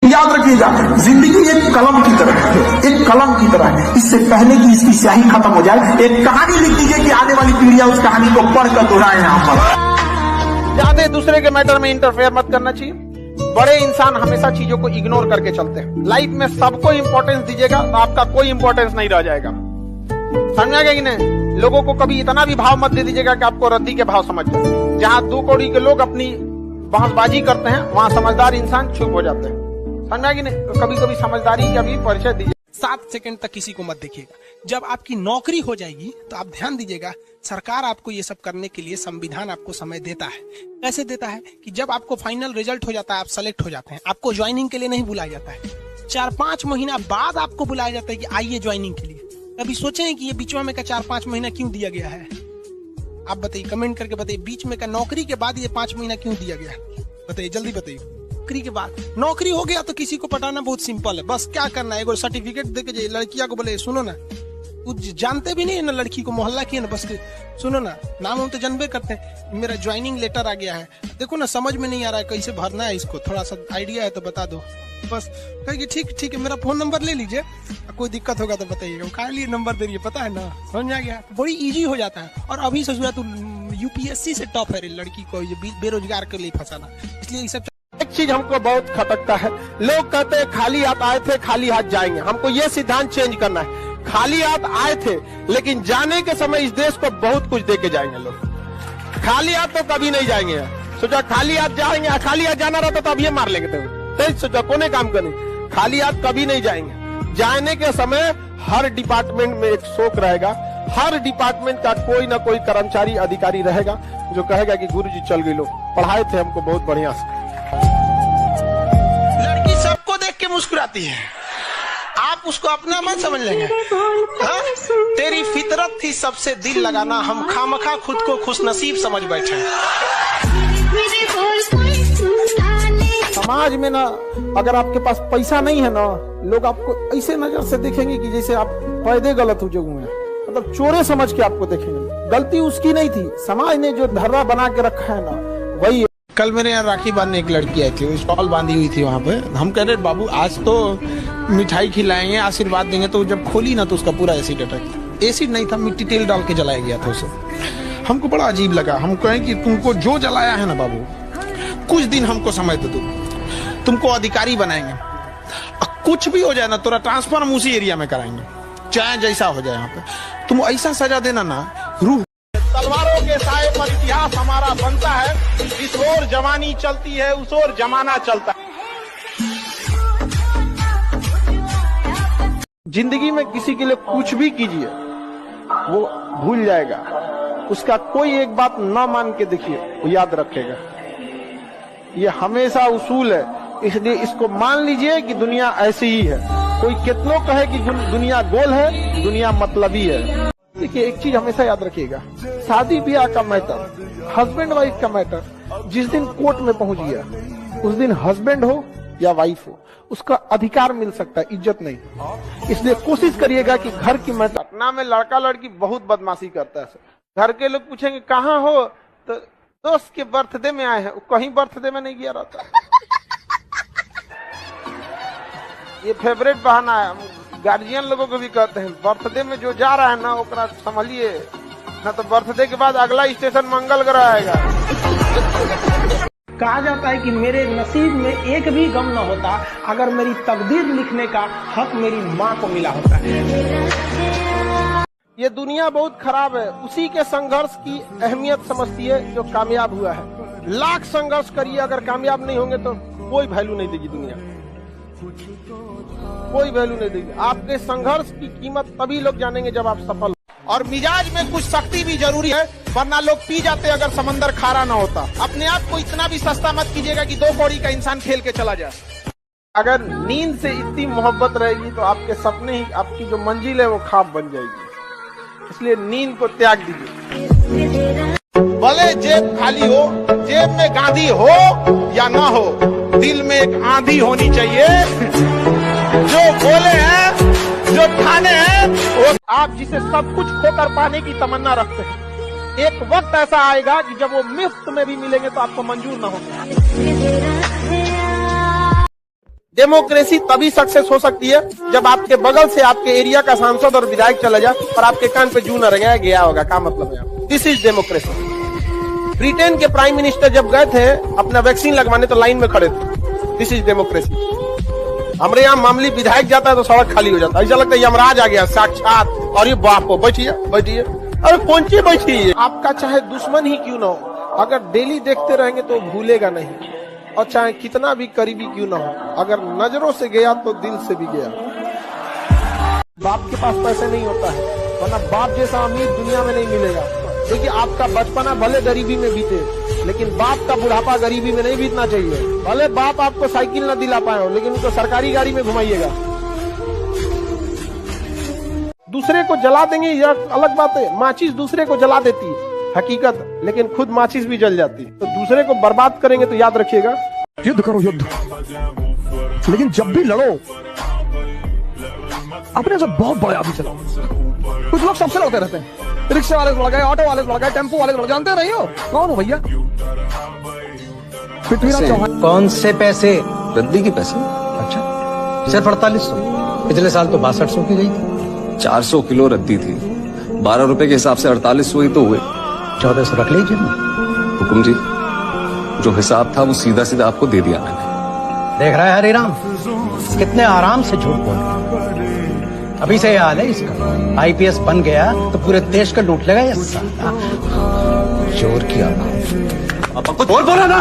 याद रखिएगा, जिंदगी एक कलम की तरह है, एक कलम की तरह है। इससे पहले कि इसकी स्याही खत्म हो जाए, एक कहानी लिख दीजिए कि आने वाली पीढ़ियां उस कहानी को पढ़कर दोहराए यहाँ पर। ज्यादा दूसरे के मैटर में इंटरफेयर मत करना चाहिए। बड़े इंसान हमेशा चीजों को इग्नोर करके चलते हैं। लाइफ में सबको इंपॉर्टेंस दीजिएगा तो आपका कोई इंपॉर्टेंस नहीं रह जाएगा। समझा गया कि नहीं? लोगों को कभी इतना भी भाव मत दे दीजिएगा कि आपको रद्दी के भाव समझ जाए। जहां 2 कौड़ी के लोग अपनी बहसबाजी करते हैं, वहां समझदार इंसान चुप हो जाते हैं। समझा कि नहीं? कभी कभी समझदारी का भी परिचय दीजिए। 7 सेकंड तक किसी को मत देखिएगा। जब आपकी नौकरी हो जाएगी तो आप ध्यान दीजिएगा, सरकार आपको ये सब करने के लिए संविधान आपको समय देता है। कैसे देता है कि जब आपको फाइनल रिजल्ट हो जाता है, आप सेलेक्ट हो जाते हैं, आपको ज्वाइनिंग के लिए नहीं बुलाया जाता है। 4-5 महीना बाद आपको बुलाया जाता है कि आइए ज्वाइनिंग के लिए। कभी सोचे कि ये बीच में का 4-5 महीना क्यों दिया गया है? आप बताइए, कमेंट करके बताइए, बीच में का नौकरी के बाद ये 5 महीना क्यों दिया गया? बताइए, जल्दी बताइए। नौकरी के बाद, नौकरी हो गया तो किसी को पटाना बहुत सिंपल है। बस क्या करना है, एगो सर्टिफिकेट देके जाइए, लड़किया को बोले सुनो ना, कुछ जानते भी नहीं है ना लड़की को, मोहल्ला की है ना, बस सुनो ना, नाम हम तो जानबे करते हैं, मेरा ज्वाइनिंग लेटर आ गया है, देखो ना समझ में नहीं आ रहा है कैसे भरना है इसको, थोड़ा सा आइडिया है तो बता दो। बस कहेगी ठीक है, मेरा फोन नंबर ले लीजिए, कोई दिक्कत होगा तो बताइएगा। कहा लिए नंबर दे रही है, पता है ना, समझ आ गया, बड़ी इजी हो जाता है। और अभी से तो यूपीएससी से टॉप है लड़की को बेरोजगार के लिए फंसाना, इसलिए ये सब। एक चीज हमको बहुत खटकता है, लोग कहते हैं खाली हाथ आए थे खाली हाथ जाएंगे। हमको ये सिद्धांत चेंज करना है। खाली हाथ आए थे लेकिन जाने के समय इस देश को बहुत कुछ दे के जाएंगे लोग। खाली हाथ तो कभी नहीं जाएंगे। सोचा खाली हाथ जाएंगे, खाली हाथ जाना रहता तो अब ये मार लेंगे। तो सोचा कोने काम करें, खाली हाथ कभी नहीं जाएंगे। जाने के समय हर डिपार्टमेंट में एक शोक रहेगा, हर डिपार्टमेंट का कोई ना कोई कर्मचारी अधिकारी रहेगा जो कहेगा कि गुरुजी चल गए, लोग पढ़ाए थे हमको बहुत बढ़िया से। लड़की सबको देख के मुस्कुराती है, आप उसको अपना मत समझ लेंगे। हाँ? तेरी फितरत थी सबसे दिल लगाना, हम खामखा खुद को खुशनसीब समझ बैठे। समाज में ना, अगर आपके पास पैसा नहीं है ना, लोग आपको ऐसे नजर से देखेंगे कि जैसे आप पैदे गलत हो हुए हैं, मतलब चोरे समझ के आपको देखेंगे। गलती उसकी नहीं थी, समाज ने जो धर्रा बना के रखा है ना वही। कल मेरे यहाँ राखी बांधने एक लड़की आई थी, स्टॉल बांधी हुई थी वहाँ पे। हम कह रहे बाबू आज तो मिठाई खिलाएंगे, आशीर्वाद देंगे, तो जब खोली ना तो उसका पूरा एसिड अटैक। एसिड नहीं था, मिट्टी तेल डाल के जलाया गया था उसे। हमको बड़ा अजीब लगा। हम कहें कि तुमको जो जलाया है ना बाबू, कुछ दिन हमको समय दे दो, तुमको अधिकारी बनाएंगे, कुछ भी हो जाए ना, तेरा ट्रांसफर हम उसी एरिया में कराएंगे, चाहे जैसा हो जाए। यहाँ पे तुम ऐसा सजा देना ना, रूह। तलवारों के साए पर इतिहास हमारा बनता है, इस ओर जवानी चलती है उस ओर जमाना चलता है। जिंदगी में किसी के लिए कुछ भी कीजिए वो भूल जाएगा, उसका कोई एक बात ना मान के देखिए वो याद रखेगा। ये हमेशा उसूल है, इसलिए इसको मान लीजिए कि दुनिया ऐसी ही है। कोई कितनों कहे कि दुनिया गोल है, दुनिया मतलबी है। देखिए एक चीज हमेशा याद रखिएगा, शादी ब्याह का मैटर, हस्बैंड वाइफ का मैटर, जिस दिन कोर्ट में पहुंच गया उस दिन हस्बैंड हो या वाइफ हो, उसका अधिकार मिल सकता है, इज्जत नहीं। इसलिए कोशिश करिएगा कि घर की मैटर। पटना में लड़का लड़की बहुत बदमाशी करता है। घर के लोग पूछेंगे कहाँ हो, तो दोस्त के बर्थडे में आए हैं। कहीं बर्थडे में नहीं गया रहता। ये फेवरेट बहाना है, गार्जियन लोगों को भी कहते हैं, बर्थडे में जो जा रहा है ना ओकरा संभलिए, ना तो बर्थडे के बाद अगला स्टेशन मंगल ग्रह आएगा। कहा जाता है कि मेरे नसीब में एक भी गम न होता अगर मेरी तकदीर लिखने का हक मेरी माँ को मिला होता है। ये दुनिया बहुत खराब है, उसी के संघर्ष की अहमियत समझती है जो कामयाब हुआ है। लाख संघर्ष करिए, अगर कामयाब नहीं होंगे तो कोई वैल्यू नहीं देगी दुनिया, कोई वैल्यू नहीं देगी। आपके संघर्ष की कीमत तभी लोग जानेंगे जब आप सफल। और मिजाज में कुछ सख्ती भी जरूरी है, वरना लोग पी जाते अगर समंदर खारा ना होता। अपने आप को इतना भी सस्ता मत कीजिएगा कि 2 कौड़ी का इंसान खेल के चला जाए। अगर नींद से इतनी मोहब्बत रहेगी तो आपके सपने ही, आपकी जो मंजिल है वो ख्वाब बन जाएगी। इसलिए नींद को त्याग दीजिए। भले जेब खाली हो, जेब में गांधी हो या ना हो, दिल में एक आंधी होनी चाहिए। जो बोले हैं, जो ठाने हैं, वो आप जिसे सब कुछ खोकर पाने की तमन्ना रखते हैं, एक वक्त ऐसा आएगा कि जब वो मुफ्त में भी मिलेंगे तो आपको मंजूर ना होगा। डेमोक्रेसी तभी सक्सेस हो सकती है जब आपके बगल से आपके एरिया का सांसद और विधायक चला जाए और आपके कान पे जू न रंगाया गया होगा। क्या मतलब है? This is democracy. ब्रिटेन के प्राइम मिनिस्टर जब गए थे अपना वैक्सीन लगवाने तो लाइन में खड़े थे। This is democracy. हमारे यहाँ मामूली विधायक जाता है तो सड़क खाली हो जाता है, ऐसा लगता है यमराज आ गया साक्षात। और ये बाप को बैठिए बैठिए, अरे कौन सी बैठिए। आपका चाहे दुश्मन ही क्यों ना हो, अगर डेली देखते रहेंगे तो भूलेगा नहीं, और चाहे कितना भी करीबी क्यों ना हो, अगर नजरों से गया तो दिल से भी गया। बाप के पास पैसे नहीं होता है, वरना बाप जैसा अमीर दुनिया में नहीं मिलेगा। देखिए आपका बचपना भले गरीबी में बीते, लेकिन बाप का बुढ़ापा गरीबी में नहीं बीतना चाहिए। भले बाप आपको साइकिल न दिला पाए हो, लेकिन उनको सरकारी गाड़ी में घुमाइएगा। दूसरे को जला देंगे यह अलग बात है, माचिस दूसरे को जला देती है हकीकत, लेकिन खुद माचिस भी जल जाती है। तो दूसरे को बर्बाद करेंगे तो याद रखिएगा, युद्ध करो युद्ध, लेकिन जब भी लड़ो अपने से बहुत बड़े आदमी चलाओ। कुछ लोग सबसे लड़ते रहते हैं, रिक्शा वाले से लड़ गए, ऑटो वाले से लड़ गए, टेम्पो वाले से लड़, जानते नहीं हो कौन हो भैया? पृथ्वीराज चौहान। कौन से पैसे? रद्दी के पैसे। अच्छा, सिर्फ 4800। पिछले साल तो 6200 की गई थी। 400 किलो रद्दी थी, 12 रुपए के हिसाब से 4800 ही तो हुए। 1400 रख लीजिए। हुकुम जी, जो हिसाब था वो सीधा सीधा आपको दे दिया मैंने। देख रहा है हरिराम, कितने आराम से झूठ बोल रहा है। अभी से हाल है इसका, आईपीएस बन गया तो पूरे देश का लूट लेगा ये साला। चोर की औलाद। अब कुछ और बोला ना।